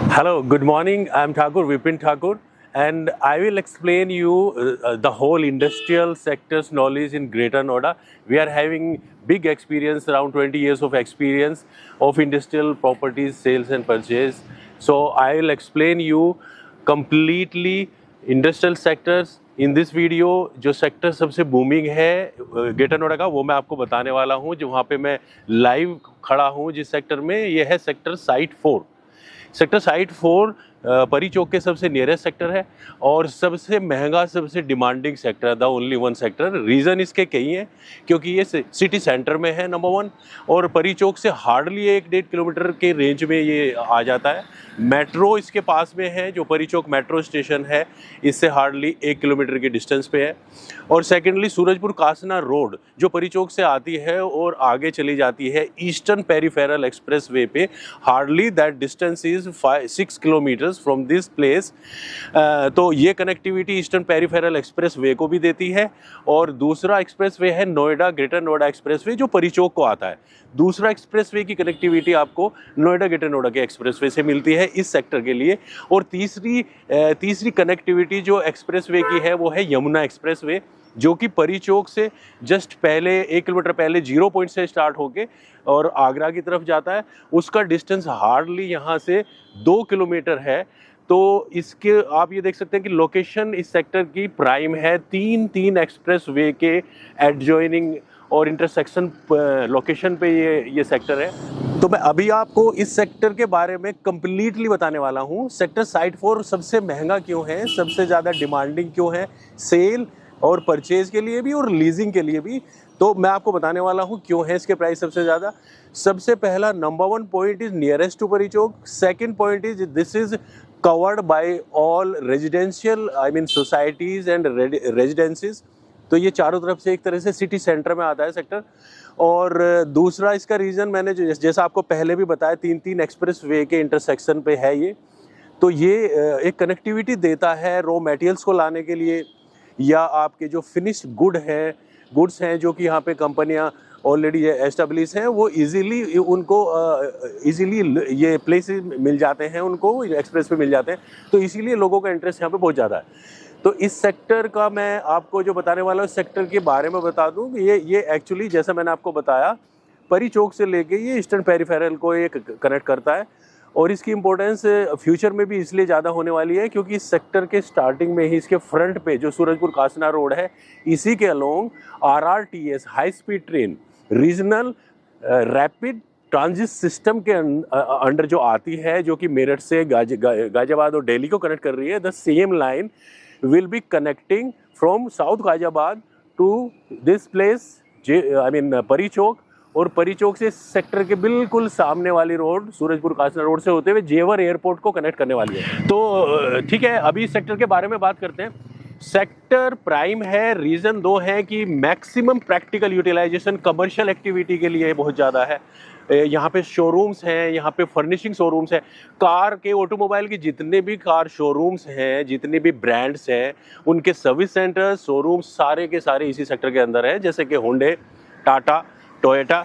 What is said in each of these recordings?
Hello, good morning. I'm Thakur, Vipin Thakur, and I will explain you the whole industrial sector's knowledge in Greater Noida. We are having big experience, around 20 years of experience of industrial properties, sales and purchase. So I will explain you completely industrial sectors in this video. जो sector सबसे booming है greater Noida का, वो मैं आपको बताने वाला हूँ, जो वहाँ पे मैं लाइव खड़ा हूँ जिस सेक्टर में, ये है सेक्टर साइट 4। सेक्टर साइट 4 परी चौक के सबसे नियरेस्ट सेक्टर है और सबसे महंगा, सबसे डिमांडिंग सेक्टर है, the only one sector. Reason इसके कई हैं, क्योंकि ये सिटी सेंटर में है नंबर 1, और परी चौक से हार्डली 1-1.5 किलोमीटर के रेंज में ये आ जाता है। मेट्रो इसके पास में है, जो परी चौक मेट्रो स्टेशन है इससे हार्डली 1 किलोमीटर के डिस्टेंस पे है। और सेकेंडली सूरजपुर कासना रोड जो परी चौक से आती है और आगे चली जाती है ईस्टर्न पेरिफेरल एक्सप्रेस वे पे, hardly that distance is 6 kilometres from this place. तो ये connectivity eastern peripheral express way को भी देती है। और दूसरा एक्सप्रेस वे है Noida greater Noida express way, जो परी चौक को आता है। दूसरा एक्सप्रेस वे की कनेक्टिविटी आपको नोएडा ग्रेटर नोएडा के एक्सप्रेस वे से मिलती है इस सेक्टर के लिए। और तीसरी कनेक्टिविटी जो एक्सप्रेस वे की है वो है यमुना एक्सप्रेस वे, जो कि परी चौक से जस्ट पहले 1 किलोमीटर पहले 0 पॉइंट से स्टार्ट होके और आगरा की तरफ जाता है। उसका डिस्टेंस हार्डली यहाँ से 2 किलोमीटर है। तो इसके आप ये देख सकते हैं कि लोकेशन इस सेक्टर की प्राइम है। तीन एक्सप्रेस वे के एडजॉइनिंग और इंटरसेक्शन लोकेशन पे ये सेक्टर है। तो मैं अभी आपको इस सेक्टर के बारे में कंप्लीटली बताने वाला हूँ। सेक्टर साइट 4 सबसे महंगा क्यों है, सबसे ज़्यादा डिमांडिंग क्यों है, सेल और परचेज के लिए भी और लीजिंग के लिए भी। तो मैं आपको बताने वाला हूँ क्यों है इसके प्राइस सबसे ज़्यादा। सबसे पहला number 1 point is nearest to Pari Chowk. Second point is this is covered by all residential, I mean societies and residencies. तो ये चारों तरफ से एक तरह से सिटी सेंटर में आता है सेक्टर। और दूसरा इसका रीज़न मैंने जैसा आपको पहले भी बताया, 3 एक्सप्रेस वे के इंटरसेक्शन पे है ये। तो ये एक कनेक्टिविटी देता है रॉ मटेरियल्स को लाने के लिए, या आपके जो फिनिश्ड गुड्स हैं जो कि यहाँ पे कंपनियाँ ऑलरेडी एस्टेब्लिश हैं, वो इजीली उनको ये प्लेसेस मिल जाते हैं, उनको एक्सप्रेस पे मिल जाते हैं। तो इसीलिए लोगों का इंटरेस्ट यहाँ पे बहुत ज़्यादा है। तो इस सेक्टर का मैं आपको जो बताने वाला हूँ, सेक्टर के बारे में बता दूँ कि ये एक्चुअली जैसा मैंने आपको बताया, परी चौक से लेके ये ईस्टर्न पेरिफेरल को ये कनेक्ट करता है। और इसकी इम्पोर्टेंस फ्यूचर में भी इसलिए ज़्यादा होने वाली है क्योंकि इस सेक्टर के स्टार्टिंग में ही इसके फ्रंट पे जो सूरजपुर कासना रोड है, इसी के along RRTS high speed train regional rapid transit system के अंडर जो आती है, जो कि मेरठ से गाजियाबाद और दिल्ली को कनेक्ट कर रही है। The same line will be connecting from south Ghaziabad to this place, I mean Pari Chowk. और परी चौक से सेक्टर के बिल्कुल सामने वाली रोड सूरजपुर कासना रोड से होते हुए जेवर एयरपोर्ट को कनेक्ट करने वाली है। तो ठीक है, अभी इस सेक्टर के बारे में बात करते हैं। सेक्टर प्राइम है। रीज़न 2 है कि maximum practical utilisation commercial activity के लिए बहुत ज़्यादा है। यहाँ पे शोरूम्स हैं, यहाँ पे फर्निशिंग शोरूम्स हैं, कार के ऑटोमोबाइल के जितने भी कार शोरूम्स हैं, जितने भी ब्रांड्स हैं, उनके सर्विस सेंटर शोरूम्स सारे के सारे इसी सेक्टर के अंदर है। जैसे कि होंडे, टाटा, टोयोटा,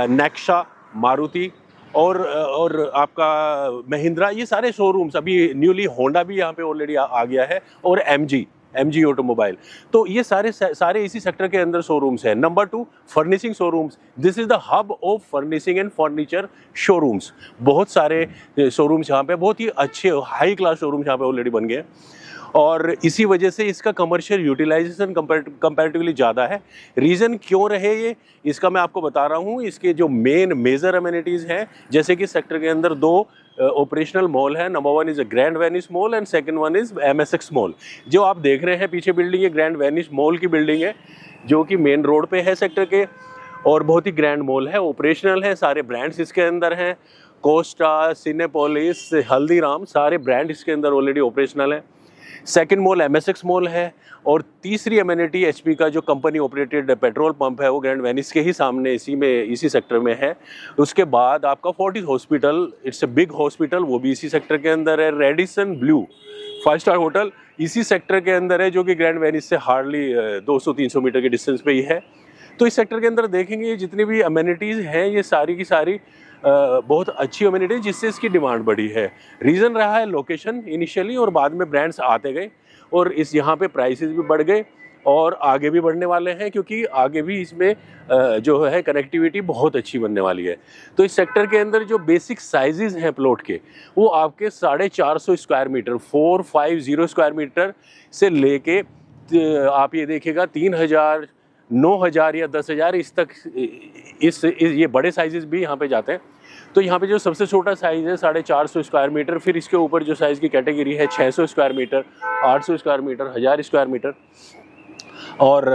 नेक्सा, मारुति और आपका महिंद्रा, ये सारे शोरूम्स, अभी न्यूली होंडा भी यहाँ पे ऑलरेडी आ गया है, और एमजी ऑटोमोबाइल। तो ये सारे इसी सेक्टर के अंदर शोरूम्स हैं। Number 2, furnishing showrooms. This is the hub of furnishing and furniture showrooms. बहुत सारे शोरूम्स यहाँ पे, बहुत ही अच्छे हाई क्लास शोरूम्स यहाँ पे ऑलरेडी बन गए, और इसी वजह से इसका कमर्शियल यूटिलाइजेशन कंपैरेटिवली ज़्यादा है। रीज़न क्यों रहे ये, इसका मैं आपको बता रहा हूँ। इसके जो मेजर अमेनिटीज़ हैं, जैसे कि सेक्टर के अंदर 2 ऑपरेशनल मॉल है। Number 1 is a grand Venice mall and second one is MSX mall. जो आप देख रहे हैं पीछे बिल्डिंग, ये ग्रैंड वेनिस मॉल की बिल्डिंग है, जो कि मेन रोड पे है सेक्टर के, और बहुत ही ग्रैंड मॉल है, ऑपरेशनल है। सारे ब्रांड्स इसके अंदर हैं, कोस्टा, सिनेपोलिस, हल्दीराम, सारे ब्रांड इसके अंदर ऑलरेडी ऑपरेशनल है। सेकंड मॉल MSX मॉल है। और तीसरी अमेनिटी HP का जो कंपनी ऑपरेटेड पेट्रोल पंप है, वो ग्रैंड वेनिस के ही सामने इसी सेक्टर में है। उसके बाद आपका Fortis hospital, it's a big hospital, वो भी इसी सेक्टर के अंदर है। रेडिसन ब्लू 5 स्टार होटल इसी सेक्टर के अंदर है, जो कि ग्रैंड वेनिस से हार्डली 200-300 मीटर के डिस्टेंस पे ही है। तो इस सेक्टर के अंदर देखेंगे जितनी भी अमेनिटीज़ हैं, ये सारी की सारी बहुत अच्छी अम्यूनिटी जिससे इसकी डिमांड बढ़ी है। रीज़न रहा है लोकेशन इनिशियली, और बाद में ब्रांड्स आते गए और इस यहाँ पे प्राइसेस भी बढ़ गए और आगे भी बढ़ने वाले हैं, क्योंकि आगे भी इसमें जो है कनेक्टिविटी बहुत अच्छी बनने वाली है। तो इस सेक्टर के अंदर जो बेसिक साइजेस हैं प्लॉट के, वो आपके 450 स्क्वायर मीटर 450 स्क्वायर मीटर से लेके आप ये देखिएगा 3000, 9000 या 10,000 इस तक इस ये बड़े साइजेस भी यहाँ पे जाते हैं। तो यहाँ पे जो सबसे छोटा साइज़ है 450 स्क्वायर मीटर, फिर इसके ऊपर जो साइज़ की कैटेगरी है 600 square metre, 800 square metre, 1000 square metre और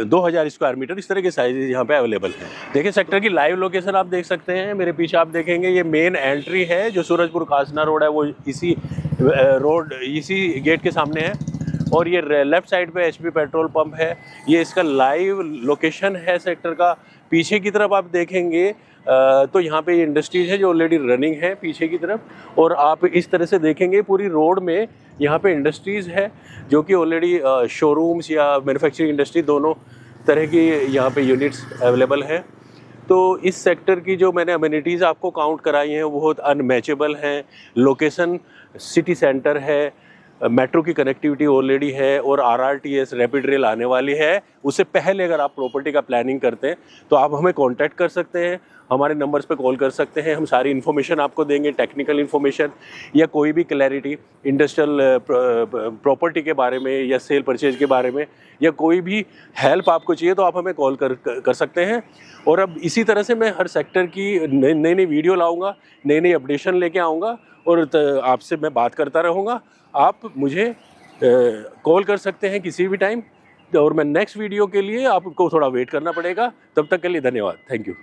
2000 स्क्वायर मीटर, इस तरह के साइजेस यहाँ पे अवेलेबल हैं। देखिए सेक्टर की लाइव लोकेशन आप देख सकते हैं, मेरे पीछे आप देखेंगे ये मेन एंट्री है, जो सूरजपुर खासना रोड है वो इसी रोड इसी गेट के सामने है, और ये लेफ्ट साइड पे एचपी पेट्रोल पंप है। ये इसका लाइव लोकेशन है सेक्टर का। पीछे की तरफ आप देखेंगे तो यहाँ पे ये इंडस्ट्रीज है जो ऑलरेडी रनिंग है पीछे की तरफ, और आप इस तरह से देखेंगे पूरी रोड में यहाँ पे इंडस्ट्रीज़ है जो कि ऑलरेडी शोरूम्स या मैन्युफैक्चरिंग इंडस्ट्री दोनों तरह की यहाँ पे यूनिट्स अवेलेबल हैं। तो इस सेक्टर की जो मैंने अम्यूनिटीज़ आपको काउंट कराई हैं वो बहुत अनमैचेबल हैं। लोकेशन सिटी सेंटर है, मेट्रो की कनेक्टिविटी ऑलरेडी है, और आरआरटीएस रैपिड रेल आने वाली है। उससे पहले अगर आप प्रॉपर्टी का प्लानिंग करते हैं तो आप हमें कांटेक्ट कर सकते हैं, हमारे नंबर्स पे कॉल कर सकते हैं। हम सारी इन्फॉर्मेशन आपको देंगे, टेक्निकल इन्फॉर्मेशन या कोई भी क्लैरिटी इंडस्ट्रियल प्रॉपर्टी के बारे में या सेल परचेज के बारे में, या कोई भी हेल्प आपको चाहिए तो आप हमें कॉल कर सकते हैं। और अब इसी तरह से मैं हर सेक्टर की नई नई वीडियो लाऊंगा, नई नई अपडेशन लेके आऊँगा, और आपसे मैं बात करता रहूँगा। आप मुझे कॉल कर सकते हैं किसी भी टाइम, और मैं नेक्स्ट वीडियो के लिए आपको थोड़ा वेट करना पड़ेगा। तब तक के लिए धन्यवाद, थैंक यू।